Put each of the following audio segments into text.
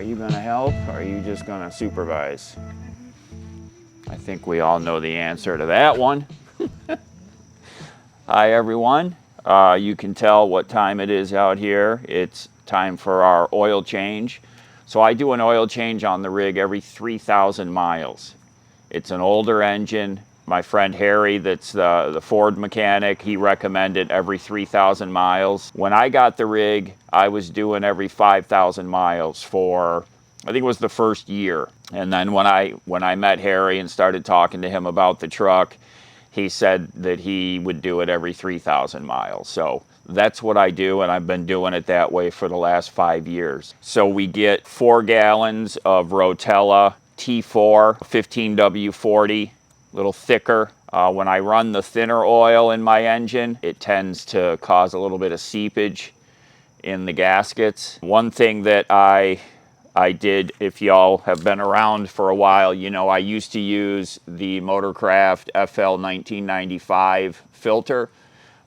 Are you going to help, or are you just going to supervise? I think we all know the answer to that one. Hi, everyone. You can tell what time it is out here. It's time for our oil change. So I do an oil change on the rig every 3,000 miles. It's an older engine. My friend Harry, that's the Ford mechanic, he recommended every 3,000 miles. When I got the rig, I was doing every 5,000 miles for, I think it was the first year. And then when I met Harry and started talking to him about the truck, he said that he would do it every 3,000 miles. So that's what I do, and I've been doing it that way for the last 5 years. So we get 4 gallons of Rotella T4 15W40, a little thicker. When I run the thinner oil in my engine, it tends to cause a little bit of seepage in the gaskets. One thing that I did, if y'all have been around for a while, you know I used to use the Motorcraft FL 1995 filter,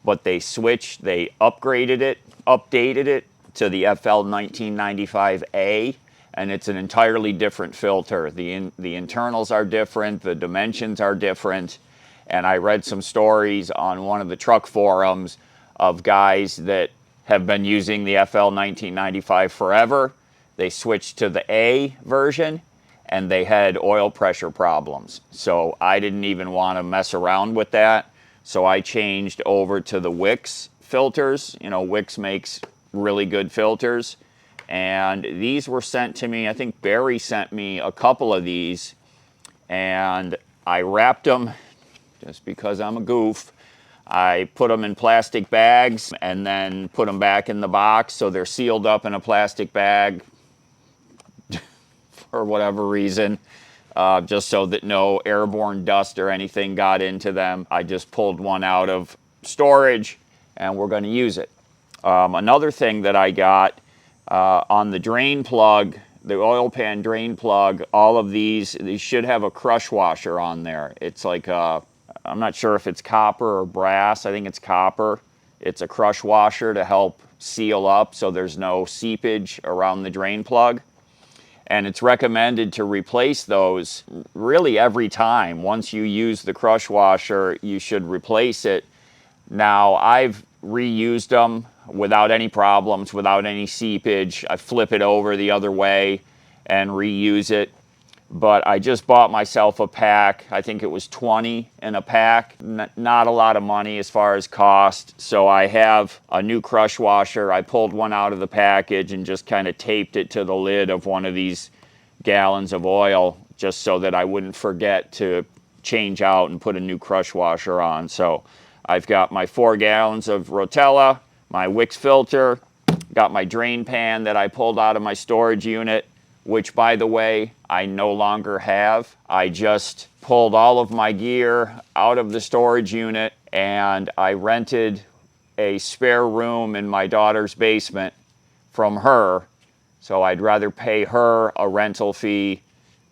but they switched, they updated it to the FL 1995A, and it's an entirely different filter. The internals are different, the dimensions are different, and I read some stories on one of the truck forums of guys that have been using the FL 1995 forever. They switched to the A version, and they had oil pressure problems. So I didn't even want to mess around with that. So I changed over to the Wix filters. You know, Wix makes really good filters. And these were sent to me. I think Barry sent me a couple of these. And I wrapped them, just because I'm a goof. I put them in plastic bags and then put them back in the box. So they're sealed up in a plastic bag for whatever reason. Just so that no airborne dust or anything got into them. I just pulled one out of storage, and we're going to use it. Another thing that I got on the drain plug, the oil pan drain plug, all of these should have a crush washer on there. It's like I'm not sure if it's copper or brass. I think it's copper. It's a crush washer to help seal up so there's no seepage around the drain plug. And it's recommended to replace those really every time. Once you use the crush washer, you should replace it. Now, I've reused them without any problems, without any seepage. I flip it over the other way and reuse it. But I just bought myself a pack. I think it was 20 in a pack. Not a lot of money as far as cost. So I have a new crush washer. I pulled one out of the package and just kind of taped it to the lid of one of these gallons of oil, just so that I wouldn't forget to change out and put a new crush washer on. So I've got my 4 gallons of Rotella, my Wix filter, got my drain pan that I pulled out of my storage unit, which, by the way, I no longer have. I just pulled all of my gear out of the storage unit, and I rented a spare room in my daughter's basement from her. So I'd rather pay her a rental fee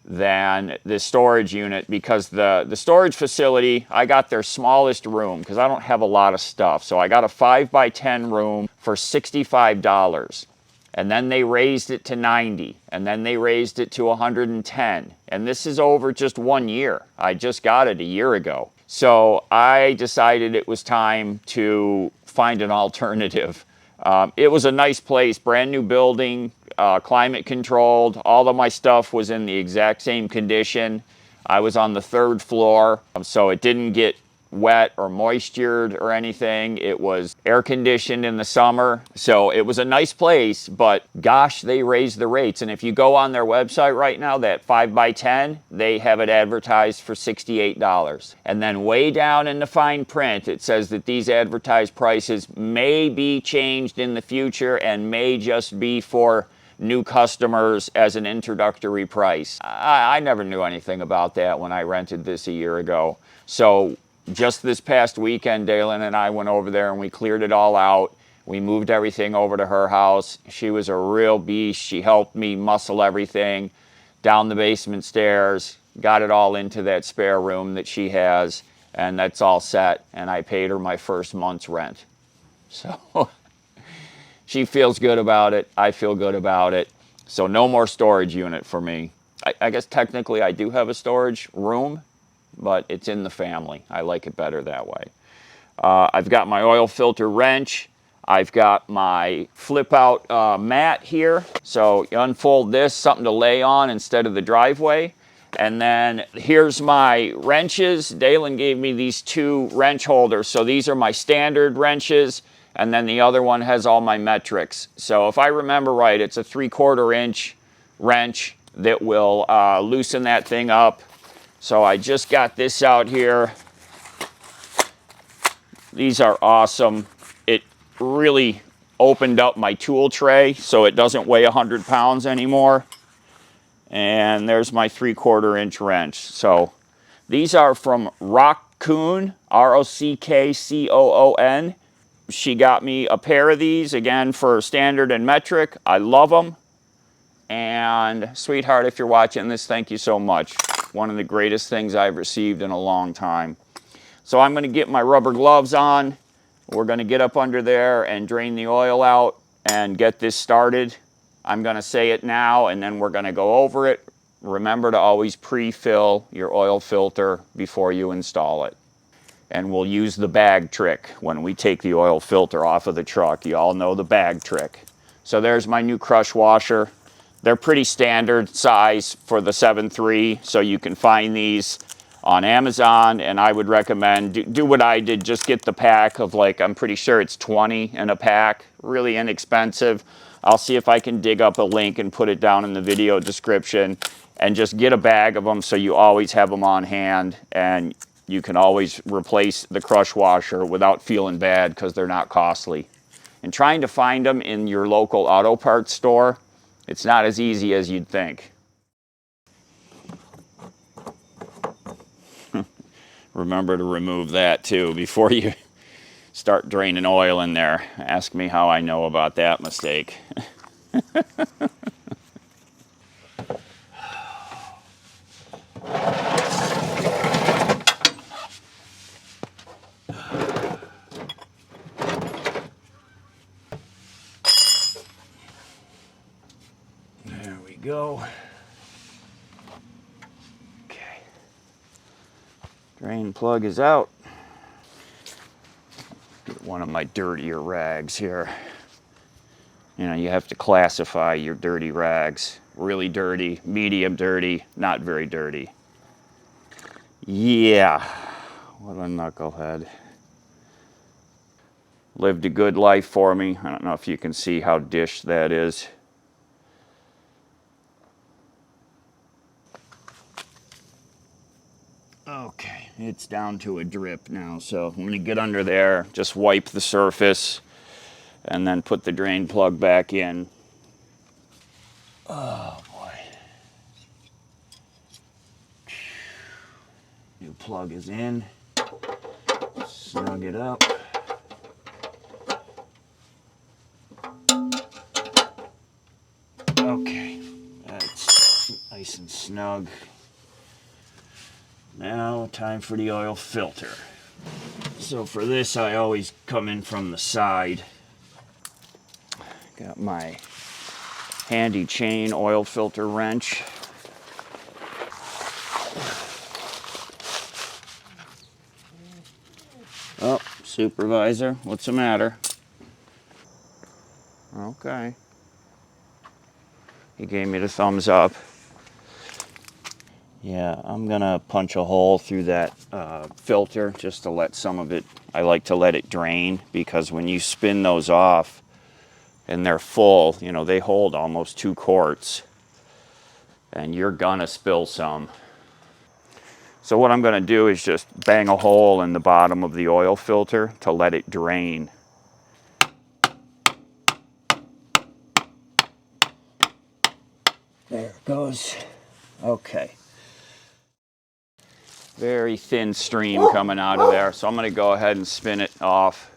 than the storage unit, because the storage facility, I got their smallest room because I don't have a lot of stuff. So I got a 5x10 room for $65. And then they raised it to $90, and then they raised it to $110. And this is over just 1 year. I just got it a year ago. So I decided it was time to find an alternative. It was a nice place, brand new building, climate controlled. All of my stuff was in the exact same condition. I was on the 3rd floor, so it didn't get wet or moistured or anything. It was air conditioned in the summer. So it was a nice place, but gosh, they raised the rates. And if you go on their website right now, that 5x10, they have it advertised for $68. And then way down in the fine print, it says that these advertised prices may be changed in the future and may just be for new customers as an introductory price. I never knew anything about that when I rented this a year ago. So just this past weekend, Dalen and I went over there and we cleared it all out. We moved everything over to her house. She was a real beast. She helped me muscle everything down the basement stairs, got it all into that spare room that she has, and that's all set. And I paid her my first month's rent. So she feels good about it. I feel good about it. So no more storage unit for me. I guess technically I do have a storage room, but it's in the family. I like it better that way. I've got my oil filter wrench. I've got my flip out mat here. So you unfold this, something to lay on instead of the driveway. And then here's my wrenches. Dalen gave me these two wrench holders. So these are my standard wrenches. And then the other one has all my metrics. So if I remember right, it's a 3/4 inch wrench that will loosen that thing up. So I just got this out here. These are awesome. It really opened up my tool tray so it doesn't weigh 100 pounds anymore. And there's my 3/4 inch wrench. So these are from Rockcoon, Rockcoon. She got me a pair of these, again, for standard and metric. I love them. And sweetheart, if you're watching this, thank you so much. One of the greatest things I've received in a long time. So I'm going to get my rubber gloves on. We're going to get up under there and drain the oil out and get this started. I'm going to say it now and then we're going to go over it. Remember to always pre-fill your oil filter before you install it. And we'll use the bag trick when we take the oil filter off of the truck. You all know the bag trick. So there's my new crush washer. They're pretty standard size for the 7.3, so you can find these on Amazon, and I would recommend do what I did, just get the pack of, like, I'm pretty sure it's 20 in a pack, really inexpensive. I'll see if I can dig up a link and put it down in the video description, and just get a bag of them so you always have them on hand, and you can always replace the crush washer without feeling bad because they're not costly. And trying to find them in your local auto parts store, it's not as easy as you'd think. Remember to remove that too before you start draining oil in there. Ask me how I know about that mistake. There we go. Okay. Drain plug is out. Get one of my dirtier rags here. You know, you have to classify your dirty rags. Really dirty, medium dirty, not very dirty. Yeah, what a knucklehead. Lived a good life for me. I don't know if you can see how dish that is. Okay, it's down to a drip now, so I'm going to get under there, just wipe the surface, and then put the drain plug back in. Oh boy. New plug is in. Snug it up. Okay, that's nice and snug. Now, time for the oil filter. So for this, I always come in from the side. Got my handy chain oil filter wrench. Oh, supervisor, what's the matter? Okay. He gave me the thumbs up. Yeah, I'm gonna punch a hole through that filter just to let some of it, I like to let it drain, because when you spin those off and they're full, you know, they hold almost 2 quarts and you're gonna spill some. So what I'm gonna do is just bang a hole in the bottom of the oil filter to let it drain. There it goes. Okay. Very thin stream coming out of there, so I'm going to go ahead and spin it off.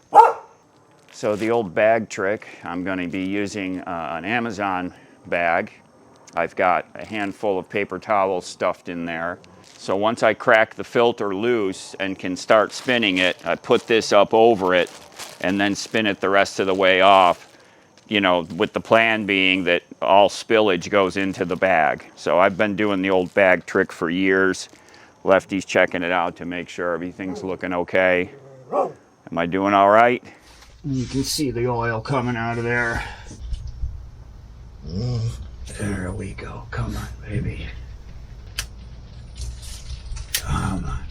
So the old bag trick, I'm going to be using an Amazon bag. I've got a handful of paper towels stuffed in there. So once I crack the filter loose and can start spinning it, I put this up over it and then spin it the rest of the way off. you know, with the plan being that all spillage goes into the bag. So I've been doing the old bag trick for years. Lefty's checking it out to make sure everything's looking okay. Am I doing all right? You can see the oil coming out of there. There we go. Come on, baby. Come on.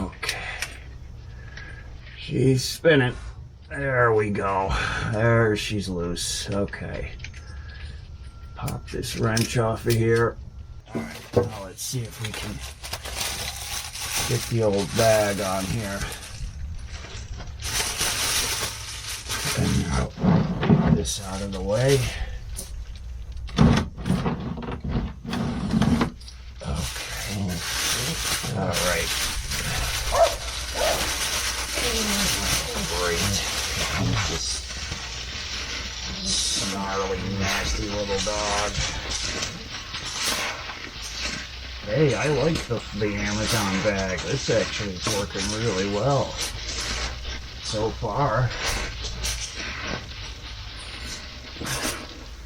Okay. She's spinning. There we go. There, she's loose. Okay. Pop this wrench off of here. All right, now let's see if we can get the old bag on here. And now get this out of the way. Okay. All right. Great. This snarly, nasty little dog. Hey, I like the Amazon bag. This actually is working really well so far.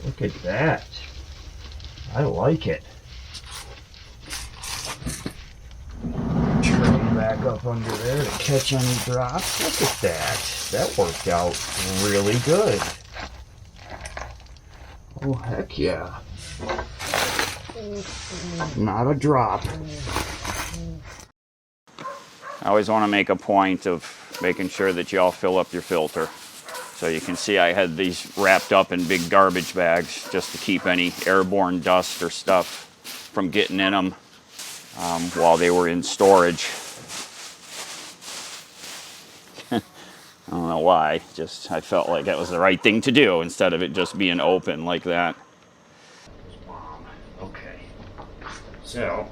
Look at that. I like it. Tray back up under there to catch any drops. Look at that. That worked out really good. Oh, heck yeah. Not a drop. I always want to make a point of making sure that you all fill up your filter. So you can see I had these wrapped up in big garbage bags just to keep any airborne dust or stuff from getting in them while they were in storage. I don't know why, just I felt like that was the right thing to do instead of it just being open like that. Okay, so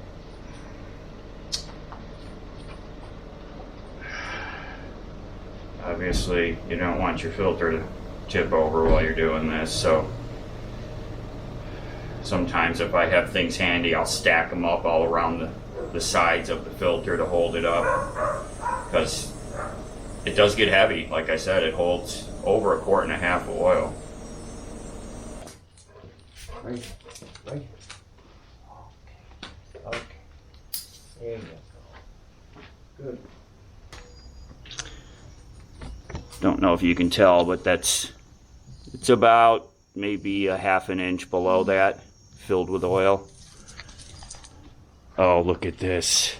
obviously you don't want your filter to tip over while you're doing this, so sometimes if I have things handy I'll stack them up all around the sides of the filter to hold it up, because it does get heavy. Like I said, it holds over 1.5 quarts of oil. Right. Okay. There you go. Good. Don't know if you can tell, but it's about maybe 1/2 inch below that, filled with oil. Oh, look at this.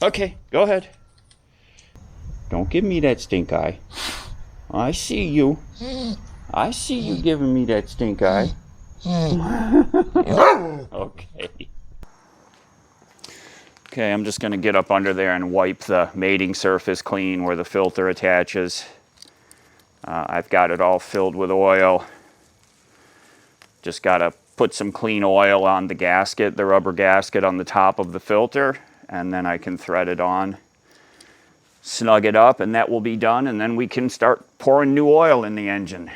Okay, go ahead. Don't give me that stink eye. I see you. I see you giving me that stink eye. Okay. Okay, I'm just going to get up under there and wipe the mating surface clean where the filter attaches. I've got it all filled with oil. Just got to put some clean oil on the gasket, the rubber gasket on the top of the filter, and then I can thread it on, snug it up, and that will be done, and then we can start pouring new oil in the engine.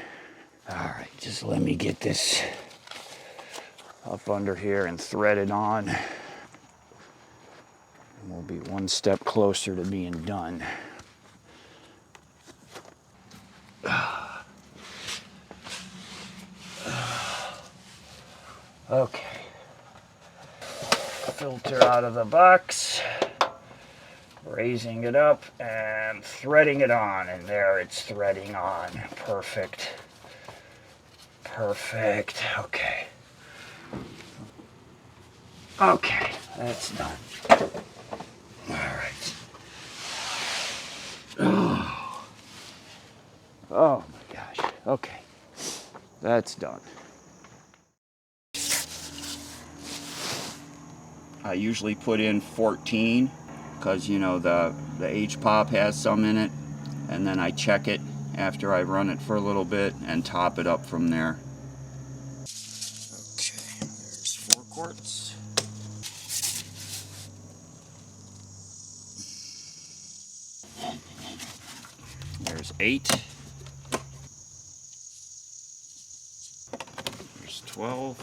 All right, just let me get this up under here and thread it on. And we'll be one step closer to being done. Okay. Filter out of the box. Raising it up and threading it on, and there it's threading on. Perfect. Perfect. Okay. Okay, that's done. All right. Oh my gosh. Okay. That's done. I usually put in 14 because, you know, the H-pop has some in it, and then I check it after I run it for a little bit and top it up from there. Okay, there's 4 quarts. There's 8. There's 12.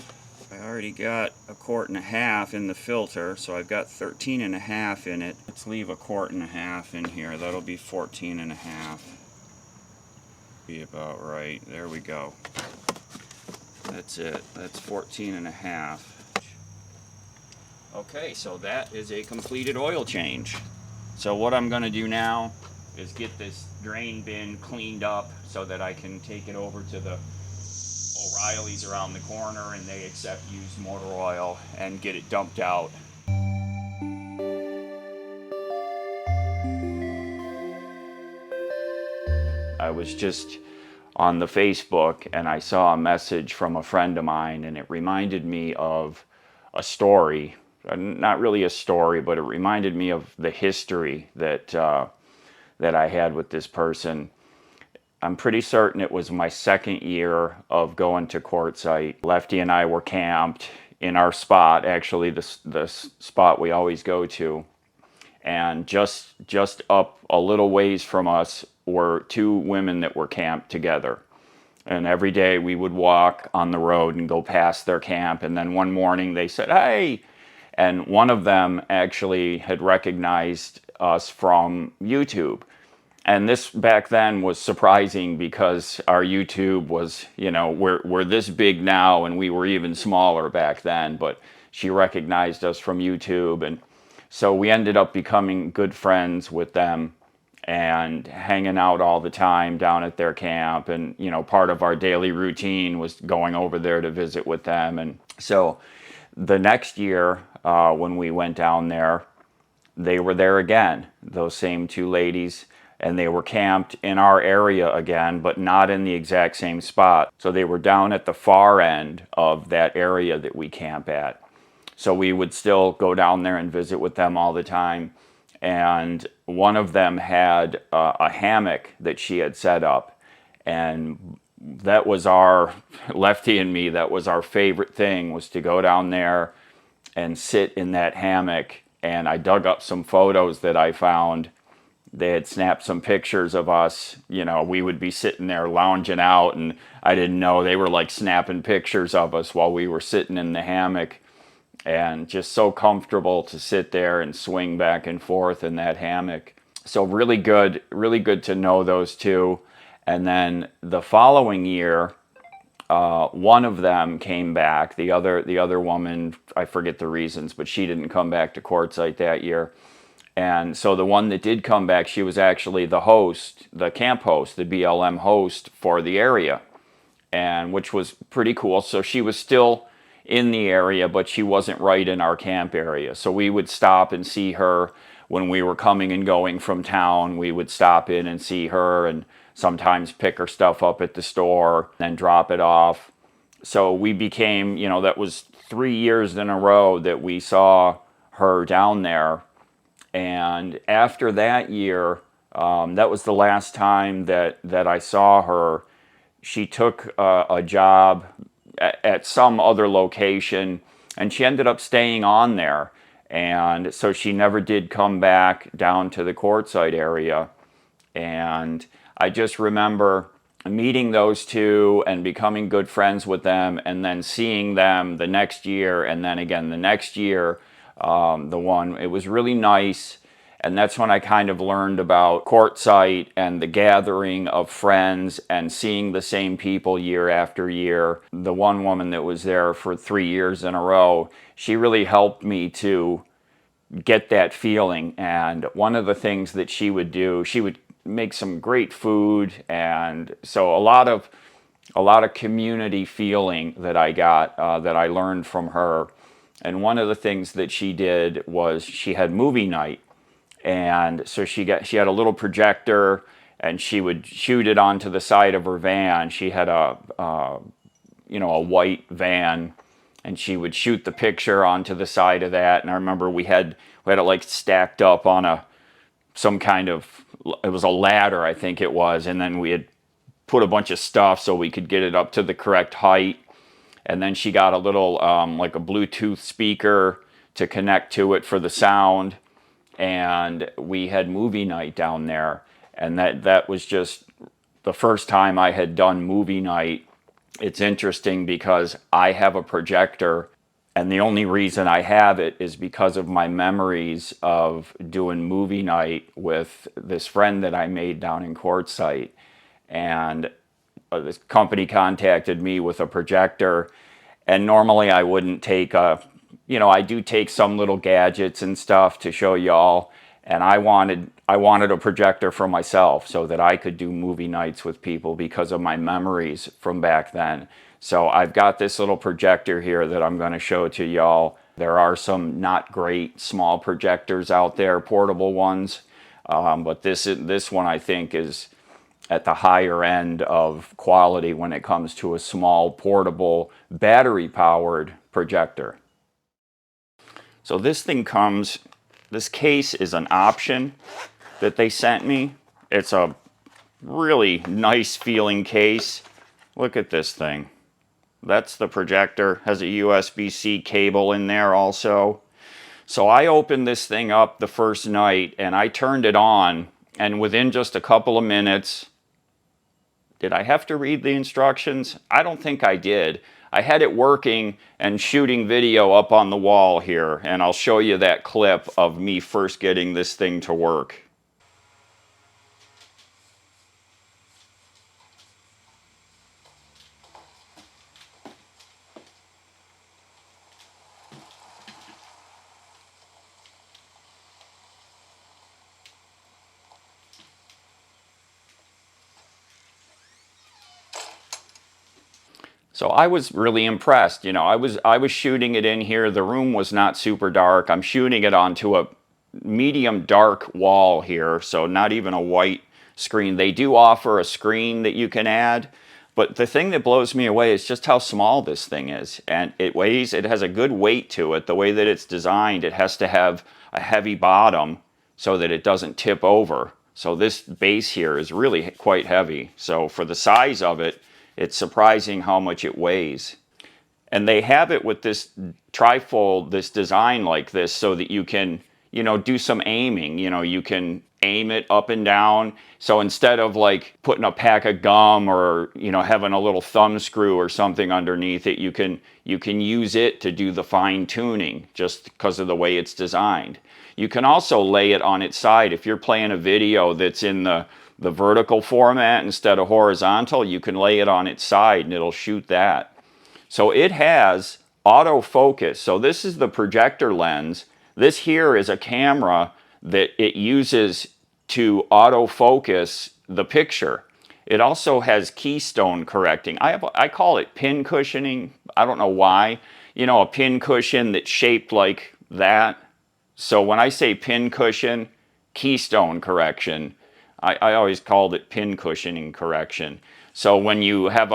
I already got 1.5 in the filter, so I've got 13.5 in it. Let's leave 1.5 in here. That'll be 14.5. Be about right. There we go. That's it. That's 14.5. Okay, so that is a completed oil change. So what I'm going to do now is get this drain bin cleaned up so that I can take it over to the O'Reilly's around the corner and they accept used motor oil and get it dumped out. I was just on the Facebook and I saw a message from a friend of mine and it reminded me of a story. Not really a story, but it reminded me of the history that I had with this person. I'm pretty certain it was my second year of going to Quartzsite. Lefty and I were camped in our spot, actually the spot we always go to. And just up a little ways from us were two women that were camped together. And every day we would walk on the road and go past their camp. And then one morning they said, "Hey," and one of them actually had recognized us from YouTube. And this back then was surprising because our YouTube was, you know, we're this big now and we were even smaller back then, but she recognized us from YouTube. And so we ended up becoming good friends with them and hanging out all the time down at their camp. And, you know, part of our daily routine was going over there to visit with them. And so the next year, when we went down there, they were there again, those same two ladies, and they were camped in our area again, but not in the exact same spot. So they were down at the far end of that area that we camp at. So we would still go down there and visit with them all the time. And one of them had a hammock that she had set up. And that was our, Lefty and me, that was our favorite thing, was to go down there and sit in that hammock. And I dug up some photos that I found. They had snapped some pictures of us. You know, we would be sitting there lounging out, and I didn't know they were like snapping pictures of us while we were sitting in the hammock. And just so comfortable to sit there and swing back and forth in that hammock. So really good to know those two. And then the following year, one of them came back. The other woman, I forget the reasons, but she didn't come back to Quartzsite that year. And so the one that did come back, she was actually the host, the camp host, the BLM host for the area, and which was pretty cool. So she was still in the area, but she wasn't right in our camp area. So we would stop and see her when we were coming and going from town. We would stop in and see her and sometimes pick her stuff up at the store and drop it off. So we became, you know, that was 3 years in a row that we saw her down there. And after that year, that was the last time that I saw her. She took a job at some other location, and she ended up staying on there. And so she never did come back down to the Quartzsite area. And I just remember meeting those two and becoming good friends with them, and then seeing them the next year, and then again the next year. It was really nice. And that's when I kind of learned about Quartzsite and the gathering of friends and seeing the same people year after year. The one woman that was there for 3 years in a row, she really helped me to get that feeling. And one of the things that she would do, she would make some great food. And so a lot of community feeling that I got, that I learned from her. And one of the things that she did was she had movie night. And so she had a little projector, and she would shoot it onto the side of her van. She had a white van, and she would shoot the picture onto the side of that. And I remember we had it like stacked up on some kind of, it was a ladder, I think it was, and then we had put a bunch of stuff so we could get it up to the correct height. And then she got a little like a Bluetooth speaker to connect to it for the sound. And we had movie night down there. And that was just the first time I had done movie night It's interesting because I have a projector, and the only reason I have it is because of my memories of doing movie night with this friend that I made down in Quartzsite. And this company contacted me with a projector, and normally I wouldn't take I do take some little gadgets and stuff to show y'all, and I wanted a projector for myself so that I could do movie nights with people because of my memories from back then. So I've got this little projector here that I'm going to show to y'all. There are some not great small projectors out there, portable ones, but this one I think is at the higher end of quality when it comes to a small portable battery powered projector. So this case is an option that they sent me. It's a really nice feeling case. Look at this thing. That's the projector, has a USB-C cable in there also. So I opened this thing up the first night and I turned it on, and within just a couple of minutes, did I have to read the instructions? I don't think I did. I had it working and shooting video up on the wall here, and I'll show you that clip of me first getting this thing to work. So I was really impressed. I was shooting it in here. The room was not super dark. I'm shooting it onto a medium dark wall here, so not even a white screen. They do offer a screen that you can add, but the thing that blows me away is just how small this thing is. And it has a good weight to it. The way that it's designed, it has to have a heavy bottom so that it doesn't tip over. So this base here is really quite heavy. So for the size of it, it's surprising how much it weighs. And they have it with this trifold, this design like this, so that you can, do some aiming. You can aim it up and down. So instead of like putting a pack of gum or, having a little thumb screw or something underneath it, you can use it to do the fine tuning just because of the way it's designed. You can also lay it on its side. If you're playing a video that's in the vertical format instead of horizontal, you can lay it on its side and it'll shoot that. So it has autofocus. So this is the projector lens. This here is a camera that it uses to autofocus the picture. It also has keystone correcting. I call it pin cushioning. I don't know why. A pin cushion that's shaped like that. So when I say pin cushion, keystone correction, I always called it pin cushioning correction. So when you have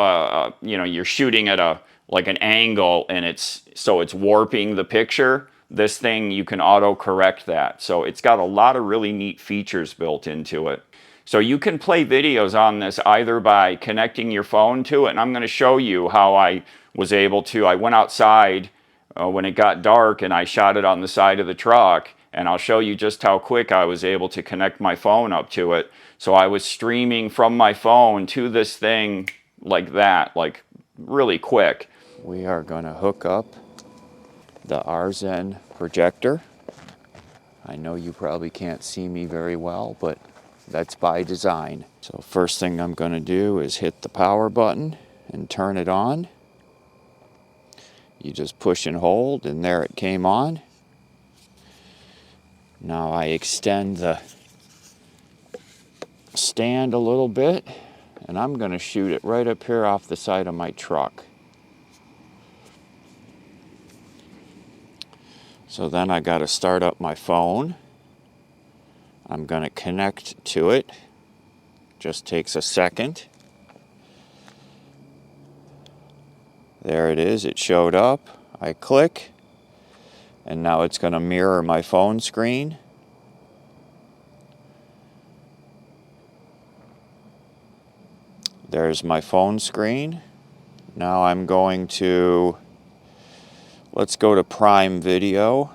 you're shooting at an angle and it's warping the picture, this thing, you can auto correct that. So it's got a lot of really neat features built into it. So you can play videos on this either by connecting your phone to it, and I'm going to show you how I was able to. I went outside when it got dark and I shot it on the side of the truck, and I'll show you just how quick I was able to connect my phone up to it. So I was streaming from my phone to this thing like that, like really quick. We are going to hook up the RZen projector. I know you probably can't see me very well, but that's by design. So first thing I'm going to do is hit the power button and turn it on. You just push and hold, and there it came on. Now I extend the stand a little bit, and I'm going to shoot it right up here off the side of my truck. So then I got to start up my phone. I'm going to connect to it. Just takes a second. There it is. It showed up. I click, and now it's going to mirror my phone screen. There's my phone screen. Now I'm going to, let's go to Prime Video.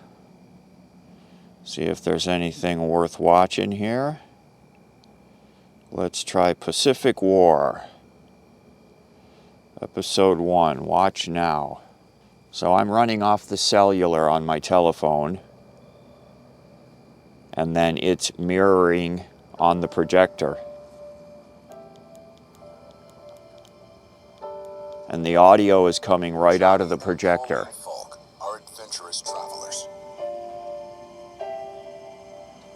See if there's anything worth watching here. Let's try Pacific War. Episode 1, watch now. So I'm running off the cellular on my telephone, and then it's mirroring on the projector. And the audio is coming right out of the projector. Are adventurous travelers.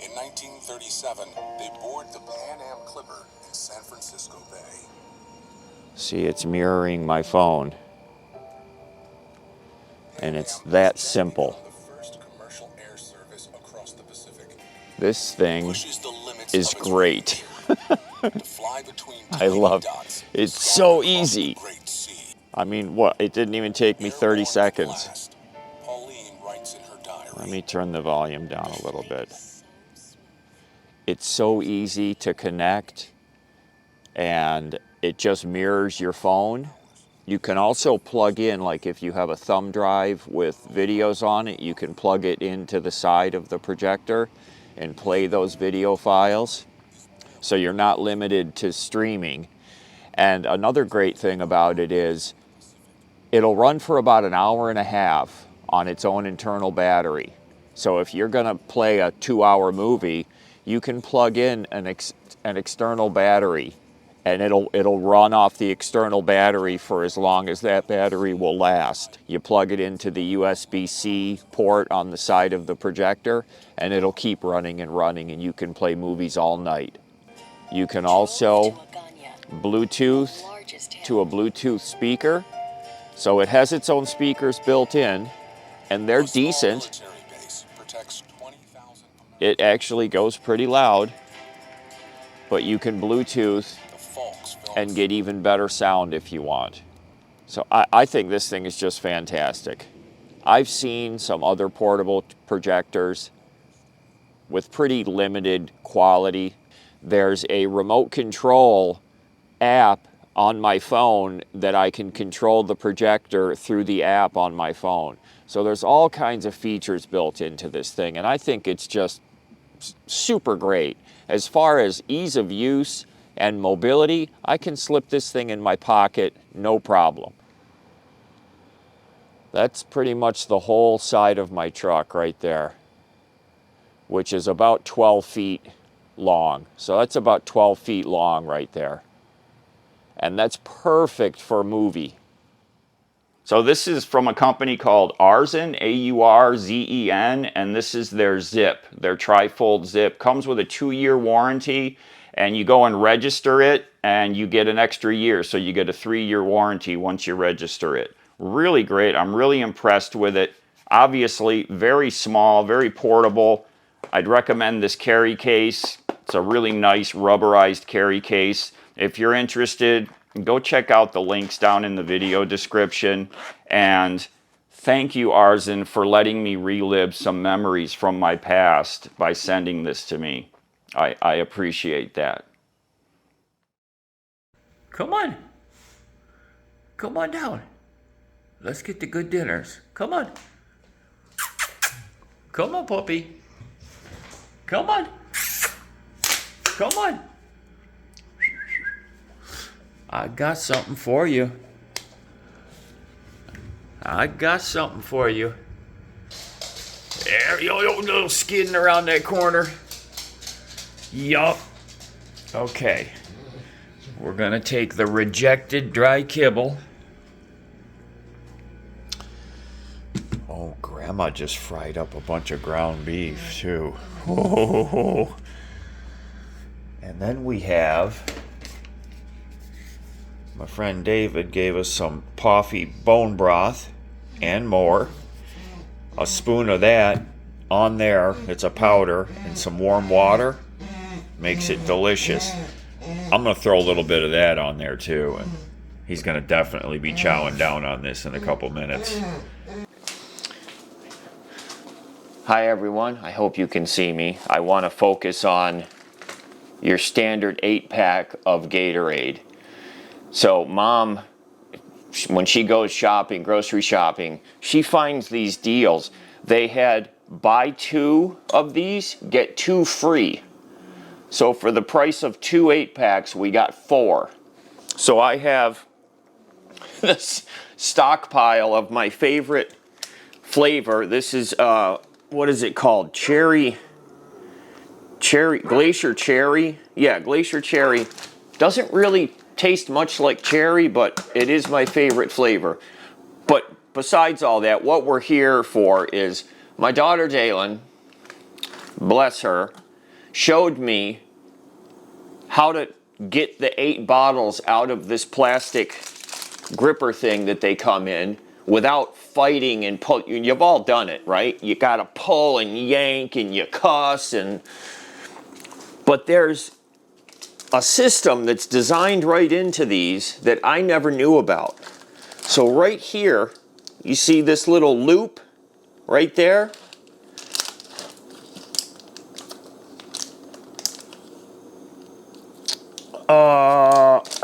In 1937, they board the Pan Am Clipper in San Francisco Bay. See, it's mirroring my phone. And it's that simple. This thing is great. I love it. It's so easy. I mean, what? It didn't even take me 30 seconds. Let me turn the volume down a little bit. It's so easy to connect, and it just mirrors your phone. You can also plug in, like if you have a thumb drive with videos on it, you can plug it into the side of the projector and play those video files. So you're not limited to streaming. And another great thing about it is it'll run for about an hour and a half on its own internal battery. So if you're gonna play a 2-hour movie, you can plug in an external battery, and it'll run off the external battery for as long as that battery will last. You plug it into the USB-C port on the side of the projector, and it'll keep running and running, and you can play movies all night. You can also Bluetooth to a Bluetooth speaker. So it has its own speakers built in, and they're decent. It actually goes pretty loud, but you can Bluetooth and get even better sound if you want. So I think this thing is just fantastic. I've seen some other portable projectors with pretty limited quality. There's a remote control app on my phone that I can control the projector through the app on my phone. So there's all kinds of features built into this thing, and I think it's just super great. As far as ease of use and mobility, I can slip this thing in my pocket, no problem. That's pretty much the whole side of my truck right there, which is about 12 feet long. So that's about 12 feet long right there. And that's perfect for a movie. So this is from a company called Arzen, A-U-R-Z-E-N, and this is their zip, their tri-fold zip. Comes with a 2-year warranty, and you go and register it, and you get an extra year, so you get a 3-year warranty once you register it. Really great. I'm really impressed with it. Obviously, very small, very portable. I'd recommend this carry case. It's a really nice rubberized carry case. If you're interested, go check out the links down in the video description. And thank you, Arzen, for letting me relive some memories from my past by sending this to me. I appreciate that. Come on. Come on down. Let's get the good dinners. Come on. Come on, puppy. Come on. Come on. I got something for you. I got something for you. There, yo, little skidding around that corner. Yup. Okay. We're gonna take the rejected dry kibble. Oh, Grandma just fried up a bunch of ground beef, too. Oh. And then we have... my friend David gave us some Poffy bone broth and more. A spoon of that on there. It's a powder and some warm water. Makes it delicious. I'm going to throw a little bit of that on there too. And he's going to definitely be chowing down on this in a couple minutes. Hi everyone, I hope you can see me. I want to focus on your standard 8-pack of Gatorade. So Mom, when she goes shopping, grocery shopping, she finds these deals. They had buy 2 of these, get 2 free. So for the price of 2 8-packs, we got 4. So I have this stockpile of my favorite flavor. This is, what is it called? Glacier cherry. Yeah, glacier cherry. Doesn't really taste much like cherry, but it is my favorite flavor. But besides all that, what we're here for is my daughter Jalen, bless her, showed me how to get the 8 bottles out of this plastic gripper thing that they come in without fighting and pull. You've all done it, right? You gotta pull and yank and you cuss but there's a system that's designed right into these that I never knew about. So right here, you see this little loop right there?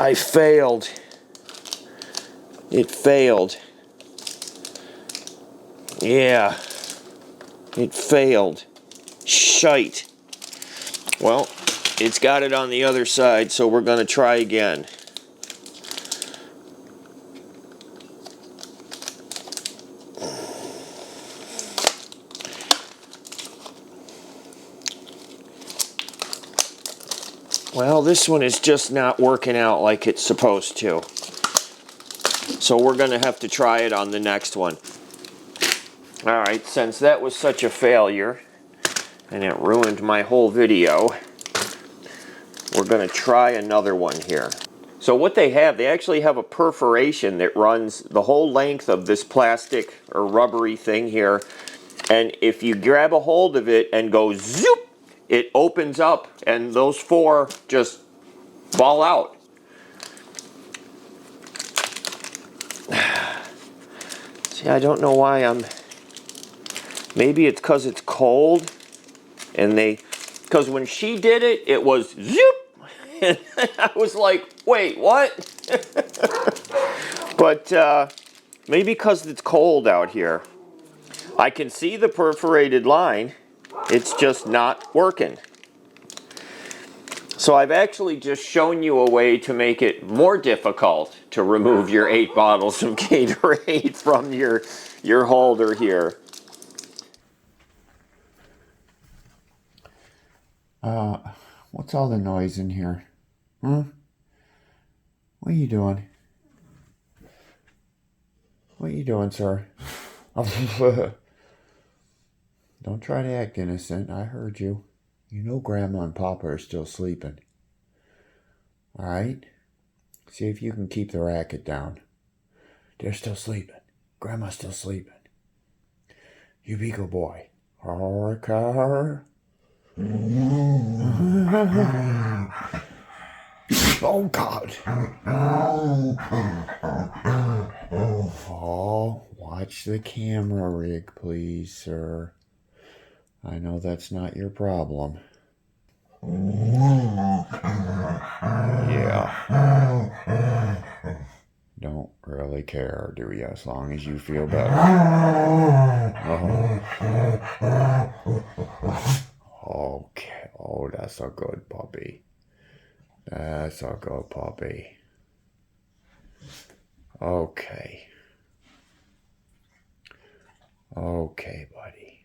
I failed. It failed. Yeah, it failed. Shite. Well, it's got it on the other side, so we're going to try again. Well, this one is just not working out like it's supposed to. So we're going to have to try it on the next one. Alright, since that was such a failure, and it ruined my whole video, we're going to try another one here. So what they actually have a perforation that runs the whole length of this plastic or rubbery thing here. And if you grab a hold of it and go zoop, it opens up and those 4 just fall out. See, I don't know why maybe it's because it's cold and because when she did it, it was zoop. And I was like, wait, what? But maybe because it's cold out here. I can see the perforated line. It's just not working. So I've actually just shown you a way to make it more difficult to remove your 8 bottles of Gatorade from your holder here. What's all the noise in here? Huh? What are you doing? What are you doing, sir? Don't try to act innocent. I heard you. You know Grandma and Papa are still sleeping. Alright? See if you can keep the racket down. They're still sleeping. Grandma's still sleeping. You be good boy. Car. Oh, God. Oh, watch the camera rig, please, sir. I know that's not your problem. Yeah. Don't really care, do you? As long as you feel better. Okay. Oh, that's a good puppy. That's a good puppy. Okay. Okay, buddy.